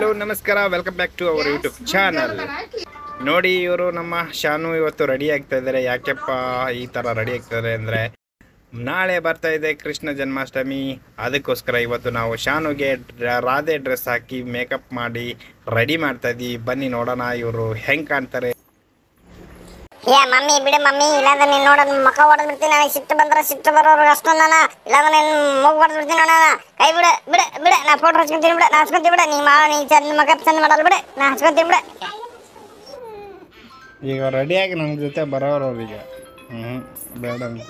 Hello ನಮಸ್ಕಾರ, welcome back to our YouTube channel. ನೋಡಿ, ಇವರು ನಮ್ಮ ಶಾನು ಇವತ್ತು ರೆಡಿ ಆಗ್ತಾ ಇದ್ದಾರೆ. ಯಾಕೆಪ್ಪ ಈ ಥರ ರೆಡಿ ಆಗ್ತಾರೆ ಅಂದರೆ, ನಾಳೆ ಬರ್ತಾ ಇದೆ ಕೃಷ್ಣ ಜನ್ಮಾಷ್ಟಮಿ. ಅದಕ್ಕೋಸ್ಕರ ಇವತ್ತು ನಾವು ಶಾನುಗೆ ರಾಧೆ ಡ್ರೆಸ್ ಹಾಕಿ ಮೇಕಪ್ ಮಾಡಿ ರೆಡಿ ಮಾಡ್ತಾ ಇದ್ದೀವಿ. ಬನ್ನಿ ನೋಡೋಣ ಇವರು ಹೆಂಗೆ ಕಾಣ್ತಾರೆ. ಏ ಮಮ್ಮಿ ಬಿಡು ಮಮ್ಮಿ, ಇಲ್ಲಾಂದ್ರೆ ನೀನು ನೋಡೋದು ಮಕ್ಕ ಹೊಡೆದು ಬಿಡ್ತೀನಿ. ನನಗೆ ಸಿಟ್ಟು ಬಂದ್ರೆ ಸಿಟ್ಟು ಬರೋರು ಅಷ್ಟೊಂದು ನಾನು, ಇಲ್ಲಾಂದ್ರೆ ನೀನು ಮೂಗು ಹೊಡೆದು ಬಿಡ್ತೀನಿ ನೋಡೋಣ. ಕೈ ಬಿಡು ಬಿಡು ಬಿಡು, ನಾ ಫೋಟೋ ಹಚ್ಕೊಂತೀನಿ ಬಿಡು, ನಾ ಹಚ್ಕೊಂತೀನಿ ಬಿಡು. ನೀ ಚಂದ ಮಕ್ಕ ಚಂದ ಮಾಡಲ್ಲ ಬಿಡು, ನಾ ಹಚ್ಕೊಂತೀನಿ ಬಿಡು. ಈಗ ರೆಡಿಯಾಗಿ ನಮ್ಮ ಜೊತೆ ಬರೋರು ಈಗ ಬೇಡ ಅಂತ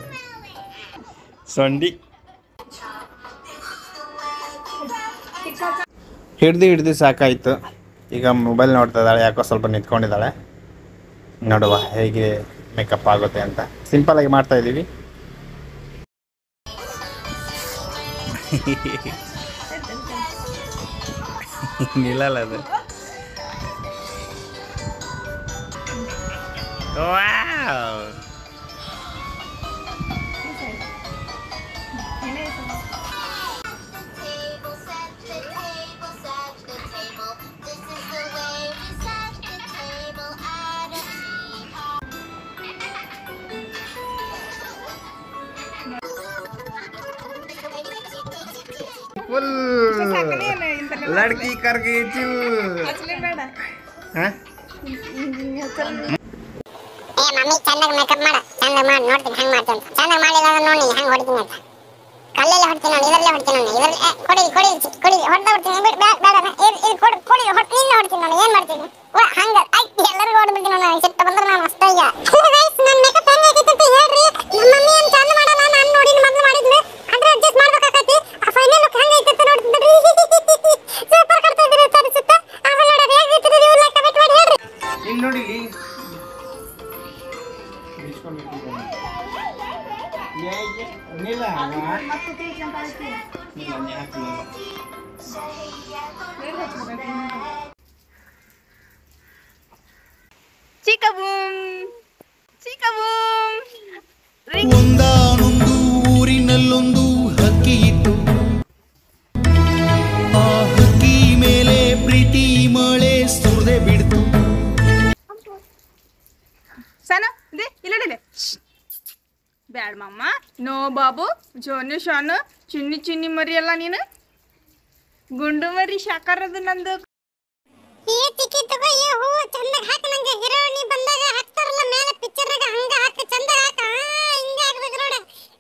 ಸೊಂಡಿ ಹಿಡ್ದು ಸಾಕಾಯಿತು. ಈಗ ಮೊಬೈಲ್ ನೋಡ್ತಾ ಇದ್ದಾಳೆ, ಯಾಕೋ ಸ್ವಲ್ಪ ನಿಂತ್ಕೊಂಡಿದ್ದಾಳೆ. ನೋಡುವ ಹೇಗೆ ಮೇಕಪ್ ಆಗುತ್ತೆ ಅಂತ. ಸಿಂಪಲ್ ಆಗಿ ಮಾಡ್ತಾ ಇದ್ದೀವಿ. ನಿಲ್ಲಲ್ಲ ಅದು. ವಾವ್, फुल लड़की कर गई थी। हाँ? ಏ ಮಮ್ಮಿ ಚಂದಾಗ ಮೇಕಪ್ ಮಾಡ, ಚಂದಾಗ ಮಾಡಿ ನೋಡ್ತೀನಿ ಹಂಗೆ ಮಾಡ್ತೀನಿ. ಚಂದಾಗ ಮಾಡಿಲ್ಲ ಅಂದ್ರೆ ನೋಡಿ ಹಂಗೆ ಹೊಡಿತೀನಿ ಅಂತ. ಕಲ್ಲೆಲ್ಲ ಹೊಡ್ತೀನಿ ನಾನು, ಇದರಲ್ಲೇ ಹೊಡ್ತೀನಿ ನಾನು, ಇದರಲ್ಲಿ ಕೊಡಿ ಕೊಡಿ ಕೊಡಿ ಹೊಡೆದ ಹೊಡ್ತೀನಿ. ಬೇಡ ಬೇಡ ಇದು ಕೊಡಿ ಕೊಡಿ ನಿನ್ನ ಹೊಡ್ತೀನಿ ನಾನು. ಏನು ಮಾಡ್ತೀನಿ ಹಂಗೆ ಎಲ್ಲರಿಗೂ ಹೊಡೆದ್ಬಿಡ್ತೀನಿ ನಾನು. ಸಿಟ್ಟು ಬಂದ್ರೆ ನಾನು ಅಷ್ಟೇ. ಈಗ ನನ್ನ ಮೇಕಪ್ ಹೆಂಗೆ ಆಗಿತ್ತು ಅಂತ ಹೇಳ್ರಿ. ನಮ್ಮ ಮಮ್ಮಿ ಏನು ಚಂದ ಮಾಡಲ್ಲ, ನಾನು ನೋಡಿ ಮೊದಲು ಮಾಡಿದ್ವಿ, ಅಂದ್ರೆ ಅಡ್ಜಸ್ಟ್ ಮಾಡ್ಬೇಕಾಗತ್ತೆ. ಆ ಫೈನಲ್ ಲುಕ್ ಹೆಂಗೆ ಐತೆ ಅಂತ ನೋಡ್ತಿದ್ರಿ. ಸೂಪರ್ ಕಾಣ್ತಾ ಇದ್ದೀರಿ ತೋರಿಸುತ್ತಾ. ಆಮೇಲೆ ನೋಡೋದು ಹೇಗೆ ಇತ್ತು ನೀವು ಲೈಕ್ ಕಮೆಂಟ್ ಮಾಡಿ ಹೇಳ್ರಿ. ಇಲ್ಲಿ ನೋಡಿ ಒಂದಾನೊಂದು ಊರಿನಲ್ಲೊಂದು ಹಕ್ಕಿ ಇತ್ತು. ಆ ಹಕ್ಕಿ ಮೇಲೆ ಪ್ರೀತಿ ಮಳೆ ಸುರಿದೆ ಬಿಡ್ತು. ಸನ ದೇ ಇಲ್ಲಡಿಲೆ ಬ್ಯಾಡ ಮಮ್ಮ. ನೋ ಬಾಬು, ಜೋನು ಶಾನು, ಚಿನ್ನಿ ಚಿನ್ನಿ ಮರಿ ಅಲ್ಲ ನೀನು. ಗುಂಡು ಮರಿ ಶಾಕಾರದು ನಂದು. ಈ ತಿಕ್ಕಿ ತಗೋ, ಈ ಹೂವು ಚಂದ ಹಾಕ. ನಂಗೆ ಹೀರೋಯಿನಿ ಬಂದಾಗ ಹಾಕ್ತಾರಲ್ಲ ಮೇಲೆ ಪಿಕ್ಚರ್ನಾಗ, ಹಂಗ ಹಾಕ, ಚಂದ ಹಾಕ. ಹಿಂಗ ಹಾಕ್ಬೇಕು ನೋಡ.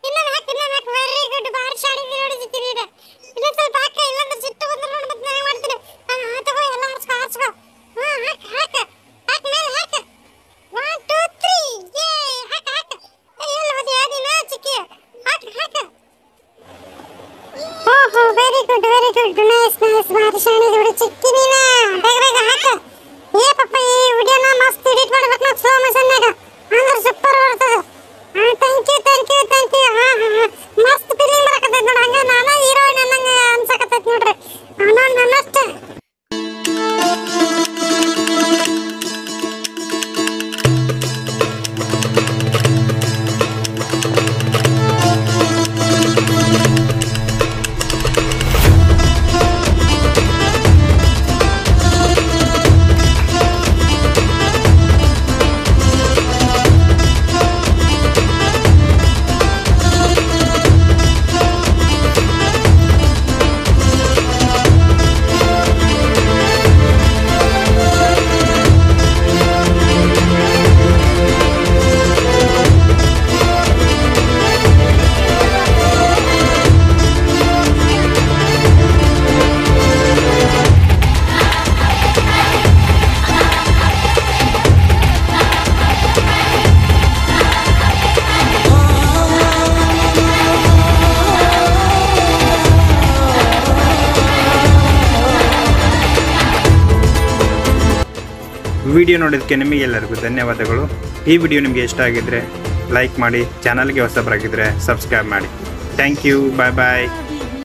ಇನ್ನೊಂದು ಹಾಕ, ಇನ್ನೊಂದು ಹಾಕ. ವೆರಿ ಗುಡ್, ಭಾರಿ ಶಾಡಿದ್ವಿ ನೋಡಿ ಸಿಕ್ಕಿರಿ. ಇನ್ನೊಂದು ಸ್ವಲ್ಪ ಹಾಕ, ಇಲ್ಲಾಂದ್ರೆ ಸಿಟ್ಟು ಬಂದ್ರೆ ನೋಡಿ ಮತ್ತೆ ನಾನು ಮಾಡ್ತೀನಿ. ತಗೋ, ಎಲ್ಲ ಹಾರ್ಸ್ಕೊ ಹಾರ್ಸ್ಕೊ. ಹಾಕ ಹಾಕ ಹಾಕ, ಮೇಲೆ ಹಾಕ. 1 2 3 ಯೇ ಹಾಕ ಹಾಕ. ಎಲ್ಲ ಹೋದಿ ಯಾದಿನ ಚಿಕ್ಕಿ. ಹಾಕ ಹಾಕ. ಓಹೋ, ವೆರಿ ಗುಡ್ ನೈಸ್ ನೈಸ್. ಭಾರಿ ಶಾಣಿದೆ ಬಿಡು ಚಿಕ್ಕಿ ನೀನ. ಬೇಗ ಬೇಗ ಹಾಕ. ಏ ಪಪ್ಪ, ಈ ವಿಡಿಯೋನ ಮಸ್ತ್ ಎಡಿಟ್ ಮಾಡ್ಬೇಕು ನಾವು ಸ್ಲೋ ಮೋಷನ್ನಾಗ, ಅಂದ್ರೆ ಸೂಪರ್ ಬರ್ತದೆ. Thank you. ಮಸ್ತ್ ಫೀಲಿಂಗ್ ಬರಕತ್ತೈತೆ ನೋಡಿ. ಹಂಗೆ ನಾನು ಹೀರೋಯಿನ್ ಅನ್ನಂಗೆ ಅನ್ಸಕತ್ತೈತೆ ನೋಡ್ರಿ. ನನ್ನಷ್ಟೇ. ವಿಡಿಯೋ ನೋಡೋದಕ್ಕೆ ನಿಮಗೆಲ್ಲರಿಗೂ ಧನ್ಯವಾದಗಳು. ಈ ವಿಡಿಯೋ ನಿಮಗೆ ಇಷ್ಟ ಆಗಿದ್ದರೆ ಲೈಕ್ ಮಾಡಿ, ಚಾನಲ್ಗೆ ಹೊಸಬರಾಗಿದ್ದರೆ ಸಬ್ಸ್ಕ್ರೈಬ್ ಮಾಡಿ. Thank you, bye bye.